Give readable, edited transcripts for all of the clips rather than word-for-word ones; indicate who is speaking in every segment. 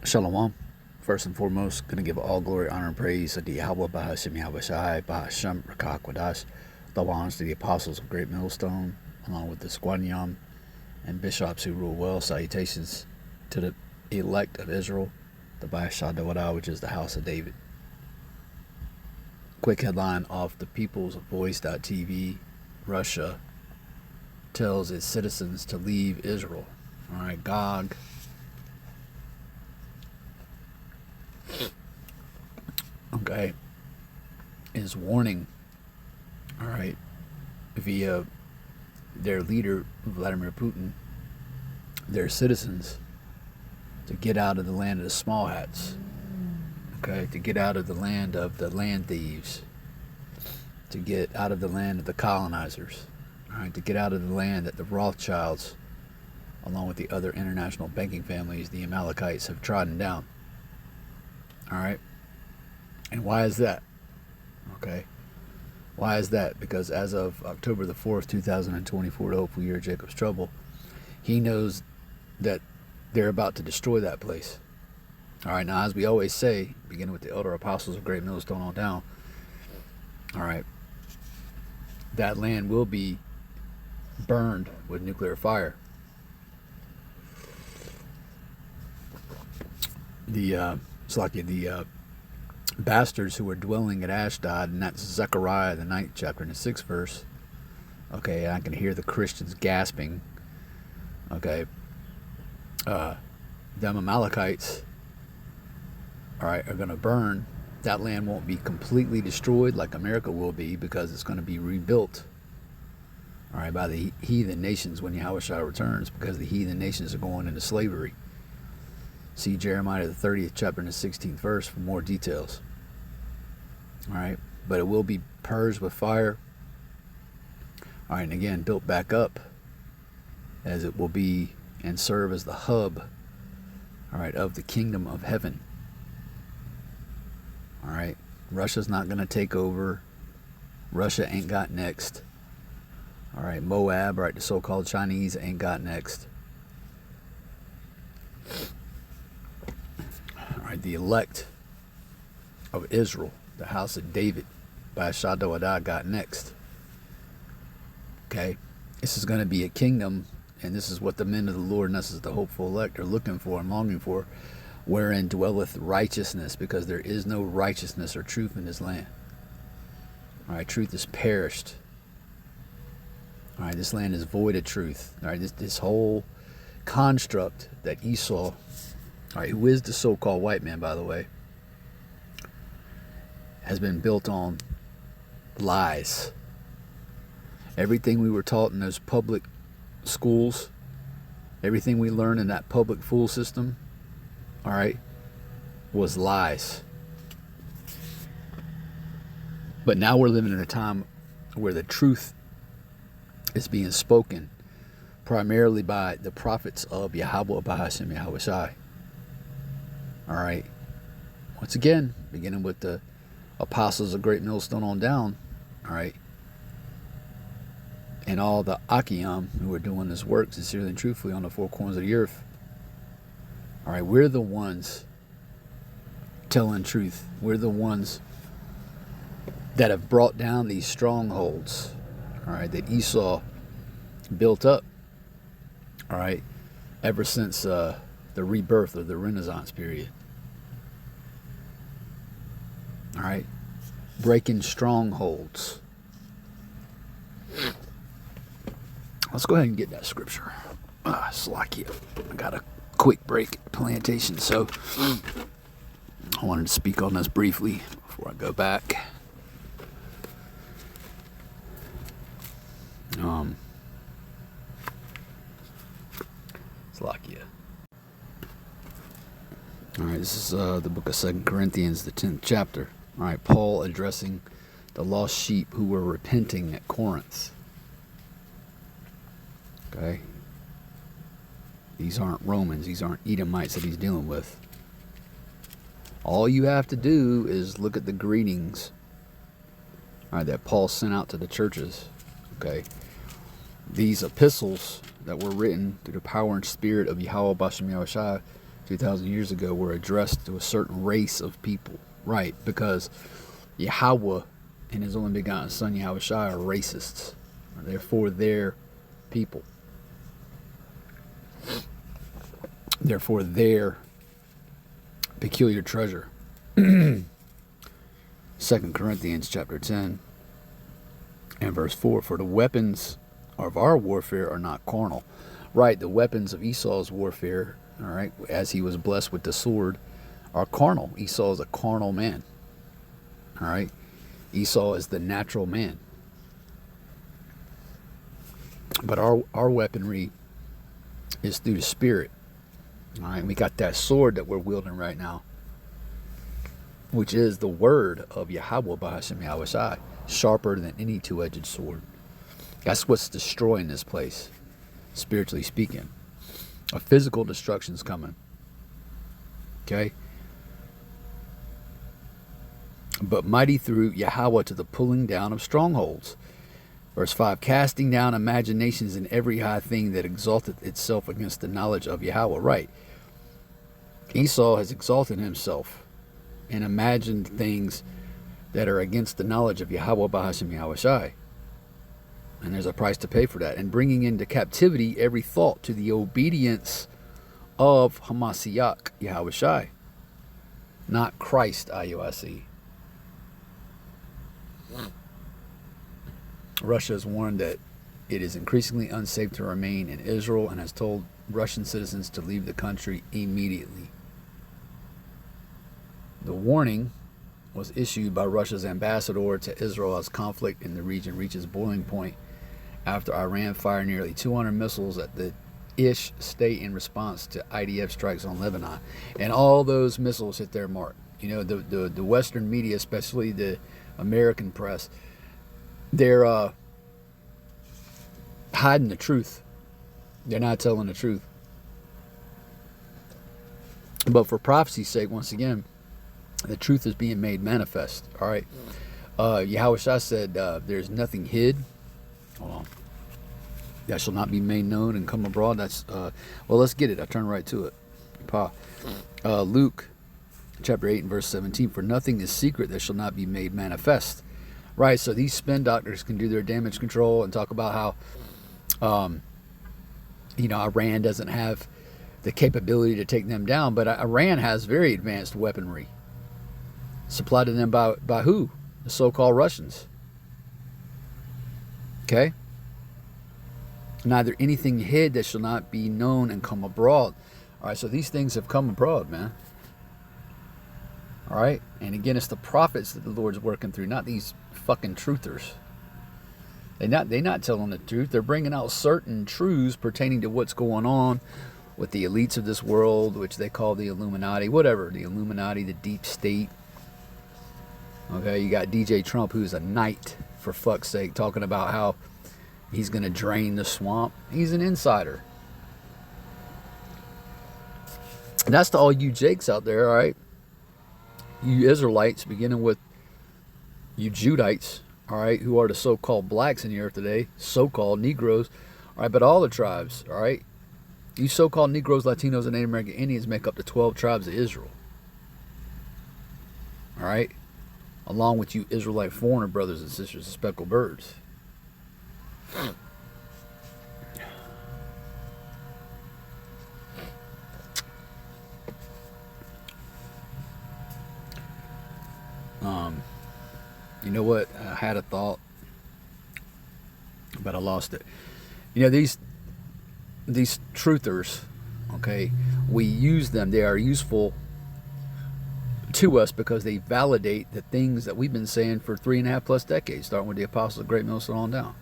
Speaker 1: Shalom. First and foremost, going to give all glory, honor, and praise to Yahweh, Bahashim Yahweh Shai, Bahasham Rakak Wadash, double honors to the apostles of Great Millstone, along with the Squanium and bishops who rule well. Salutations to the elect of Israel, the Bahashadawadah, which is the house of David. Quick headline off the People's Voice.tv. Russia tells its citizens to leave Israel. All right, Gog. Okay, is warning, all right, via their leader, Vladimir Putin, their citizens to get out of the land of the small hats, okay, to get out of the land thieves, to get out of the land of the colonizers, all right, to get out of the land that the Rothschilds, along with the other international banking families, the Amalekites, have trodden down, all right. And why is that? Okay. Why is that? Because as of October the 4th, 2024, the hopeful year of Jacob's trouble, he knows that they're about to destroy that place. All right. Now, as we always say, beginning with the elder apostles of Great Millstone on down, all right, that land will be burned with nuclear fire. The bastards who were dwelling at Ashdod, and that's Zechariah, the 9th chapter, and the 6th verse. Okay, I can hear the Christians gasping. Okay, them Amalekites, all right, are going to burn. That land won't be completely destroyed like America will be, because it's going to be rebuilt, all right, by the heathen nations when Yahushua returns, because the heathen nations are going into slavery. See Jeremiah the 30th chapter and the 16th verse for more details. All right, but it will be purged with fire. All right, and again, built back up, as it will be and serve as the hub, all right, of the kingdom of heaven. All right, Russia's not going to take over. Russia ain't got next. All right, Moab, right, the so-called Chinese ain't got next. The elect of Israel, the house of David, by Shadowadah, got next. Okay, this is going to be a kingdom, and this is what the men of the Lord, and this is the hopeful elect, are looking for and longing for, wherein dwelleth righteousness, because there is no righteousness or truth in this land. All right, truth is perished. All right, this land is void of truth. All right, this whole construct that Esau, all right, who is the so-called white man, by the way, has been built on lies. Everything we were taught in those public schools, everything we learned in that public school system, all right, was lies. But now we're living in a time where the truth is being spoken primarily by the prophets of Yahweh, Bahashim Yahweh Shai. All right. Once again, beginning with the apostles of Great Millstone on down. All right. And all the Akim who are doing this work sincerely and truthfully on the four corners of the earth. All right. We're the ones telling truth. We're the ones that have brought down these strongholds. All right. That Esau built up. All right. Ever since the rebirth of the Renaissance period. All right, breaking strongholds. Let's go ahead and get that scripture. Slakia. I got a quick break at plantation, so I wanted to speak on this briefly before I go back. Slakia. All right, this is the book of 2 Corinthians, the 10th chapter. All right, Paul addressing the lost sheep who were repenting at Corinth. Okay. These aren't Romans. These aren't Edomites that he's dealing with. All you have to do is look at the greetings, all right, that Paul sent out to the churches. Okay. These epistles that were written through the power and spirit of Yahweh Bashem Yahushua 2,000 years ago were addressed to a certain race of people. Right, because Yahweh and his only begotten son Yahweh Shai are racists. Therefore, they're people. Therefore, their peculiar treasure. 2 Corinthians chapter 10 and verse 4. For the weapons of our warfare are not carnal. Right, the weapons of Esau's warfare, all right, as he was blessed with the sword, are carnal. Esau is a carnal man. All right. Esau is the natural man. But our weaponry is through the Spirit. All right. We got that sword that we're wielding right now, which is the word of Yahweh Bahashem Yahweh Shai, sharper than any two-edged sword. That's what's destroying this place, spiritually speaking. A physical destruction's coming. Okay? But mighty through Yahweh to the pulling down of strongholds. Verse 5, casting down imaginations and every high thing that exalteth itself against the knowledge of Yahweh. Right. Esau has exalted himself and imagined things that are against the knowledge of Yahweh Bahashem Yahweh Shai. And there's a price to pay for that. And bringing into captivity every thought to the obedience of Hamashiach Yahweh Shai. Not Christ, IUIC. Russia has warned that it is increasingly unsafe to remain in Israel and has told Russian citizens to leave the country immediately. The warning was issued by Russia's ambassador to Israel as conflict in the region reaches boiling point after Iran fired nearly 200 missiles at the Ish state in response to IDF strikes on Lebanon. And all those missiles hit their mark. You know, the Western media, especially the American press, they're hiding the truth. They're not telling the truth. But for prophecy's sake, once again, the truth is being made manifest. All right. Yahweh Shai said, there's nothing hid. Hold on. That shall not be made known and come abroad. That's, well, let's get it. I turn right to it. Luke chapter 8 and verse 17. For nothing is secret that shall not be made manifest. Right, so these spin doctors can do their damage control and talk about how, Iran doesn't have the capability to take them down, but Iran has very advanced weaponry supplied to them by who? The so-called Russians. Okay? Neither anything hid that shall not be known and come abroad. All right, so these things have come abroad, man. All right, and again, it's the prophets that the Lord's working through, not these fucking truthers. They're not telling the truth. They're bringing out certain truths pertaining to what's going on with the elites of this world, which they call the Illuminati, whatever, the Illuminati, the deep state. Okay, you got DJ Trump, who's a knight, for fuck's sake, talking about how he's going to drain the swamp. He's an insider. And that's to all you Jakes out there, all right? You Israelites, beginning with you Judites, all right, who are the so-called blacks in the earth today, so-called Negroes, all right, but all the tribes, all right? You so-called Negroes, Latinos, and Native American Indians make up the 12 tribes of Israel, all right? Along with you Israelite foreigner brothers and sisters, the speckled birds. You know what? I had a thought, but I lost it. You know, these truthers, okay, we use them. They are useful to us because they validate the things that we've been saying for 3.5+ decades, starting with the apostles of Great Millstone on down.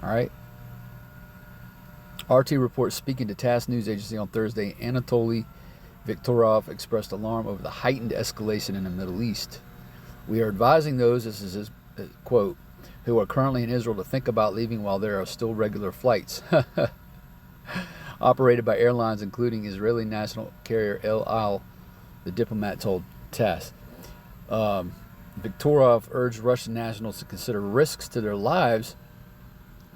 Speaker 1: All right. RT reports speaking to TASS News Agency on Thursday, Anatoly Viktorov expressed alarm over the heightened escalation in the Middle East. We are advising those, this is his quote, who are currently in Israel to think about leaving while there are still regular flights operated by airlines, including Israeli national carrier El Al, the diplomat told TASS. Viktorov urged Russian nationals to consider risks to their lives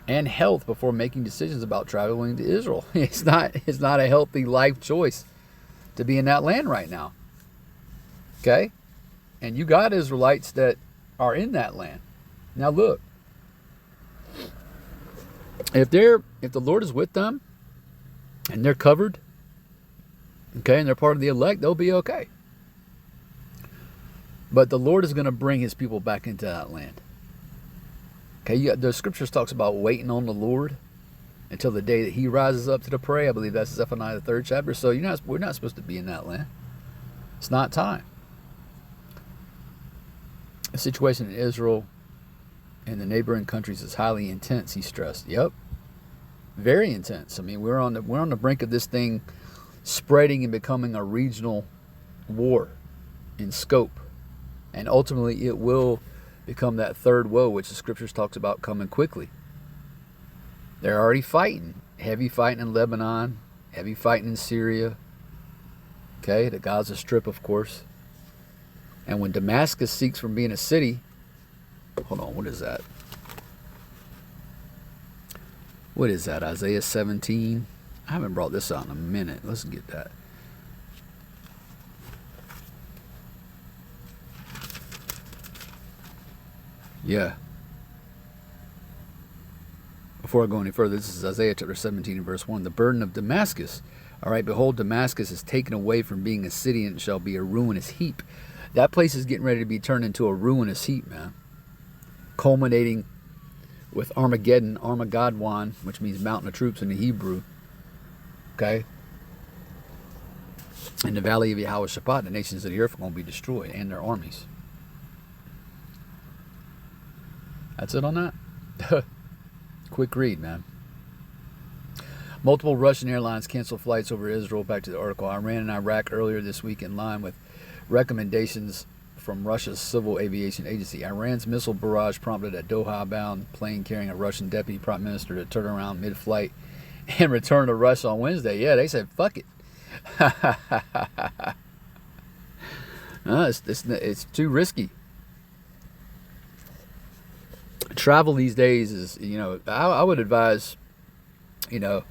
Speaker 1: and health before making decisions about traveling to Israel. It's not a healthy life choice to be in that land right now. Okay? And you got Israelites that are in that land. Now look, if the Lord is with them and they're covered, okay, and they're part of the elect, they'll be okay. But the Lord is going to bring his people back into that land. Okay, the scriptures talks about waiting on the Lord until the day that he rises up to the prey. I believe that's Zephaniah the 3rd chapter. So we're not supposed to be in that land. It's not time. The situation in Israel and the neighboring countries is highly intense, he stressed. Yep. Very intense. I mean, we're on the brink of this thing spreading and becoming a regional war in scope. And ultimately it will become that third woe, which the scriptures talks about coming quickly. They're already fighting. Heavy fighting in Lebanon, heavy fighting in Syria. Okay, the Gaza Strip, of course. And when Damascus seeks from being a city, hold on, what is that? What is that? Isaiah 17? I haven't brought this out in a minute. Let's get that. Yeah. Before I go any further, this is Isaiah chapter 17 and verse 1. The burden of Damascus. All right, behold, Damascus is taken away from being a city and it shall be a ruinous heap. That place is getting ready to be turned into a ruinous heap, man. Culminating with Armageddon, Armageddon, which means mountain of troops in the Hebrew. Okay? In the valley of Yehoshaphat, the nations of the earth are going to be destroyed and their armies. That's it on that? Quick read, man. Multiple Russian airlines canceled flights over Israel. Back to the article. Iran and Iraq earlier this week in line with recommendations from Russia's Civil Aviation Agency. Iran's missile barrage prompted a Doha-bound plane carrying a Russian deputy prime minister to turn around mid-flight and return to Russia on Wednesday. Yeah, they said, fuck it. It's too risky. Travel these days is, I would advise, and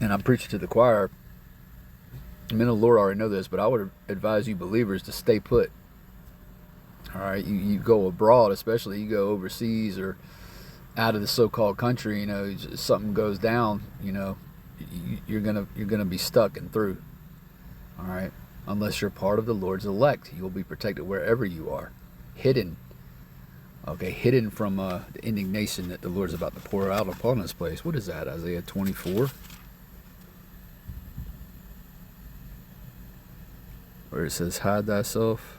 Speaker 1: I'm preaching to the choir, men of the Lord already know this, but I would advise you believers to stay put. All right, you go abroad, especially you go overseas or out of the so-called country, something goes down, you're gonna be stuck and through. All right, unless you're part of the Lord's elect, you'll be protected wherever you are, hidden. Okay, hidden from the indignation that the Lord's about to pour out upon this place. What is that? Isaiah 24. Where it says, hide thyself.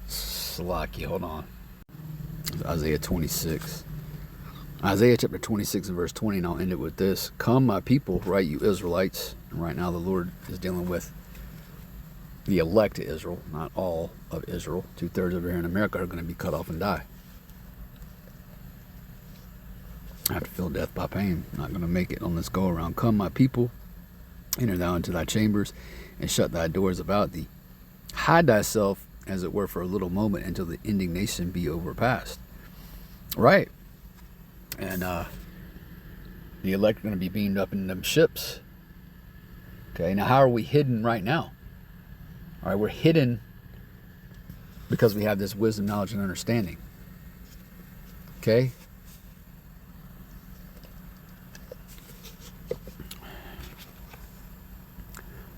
Speaker 1: Slacky, hold on. Isaiah 26. Isaiah chapter 26 and verse 20, and I'll end it with this. Come, my people, right, you Israelites. And right now the Lord is dealing with the elect of Israel, not all of Israel. 2/3 over here in America are going to be cut off and die. I have to feel death by pain. Not going to make it on this go around. Come, my people, enter thou into thy chambers, and shut thy doors about thee. Hide thyself, as it were, for a little moment, until the indignation be overpast. Right. And the elect are going to be beamed up in them ships. Okay, now how are we hidden right now? All right, we're hidden because we have this wisdom, knowledge, and understanding. Okay?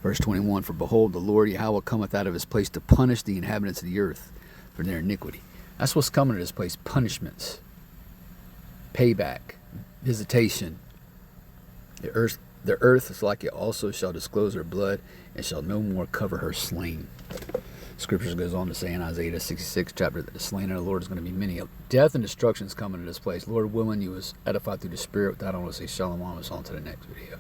Speaker 1: Verse 21, for behold, the Lord Yahweh cometh out of his place to punish the inhabitants of the earth for their iniquity. That's what's coming to this place, punishments, payback, visitation. The earth is like it also shall disclose her blood, and shall no more cover her slain. Scriptures goes on to say in Isaiah 66 chapter that the slain of the Lord is going to be many. Death and destruction is coming to this place. Lord willing, you was edified through the Spirit. With that, I want to say shalom on us on to the next video.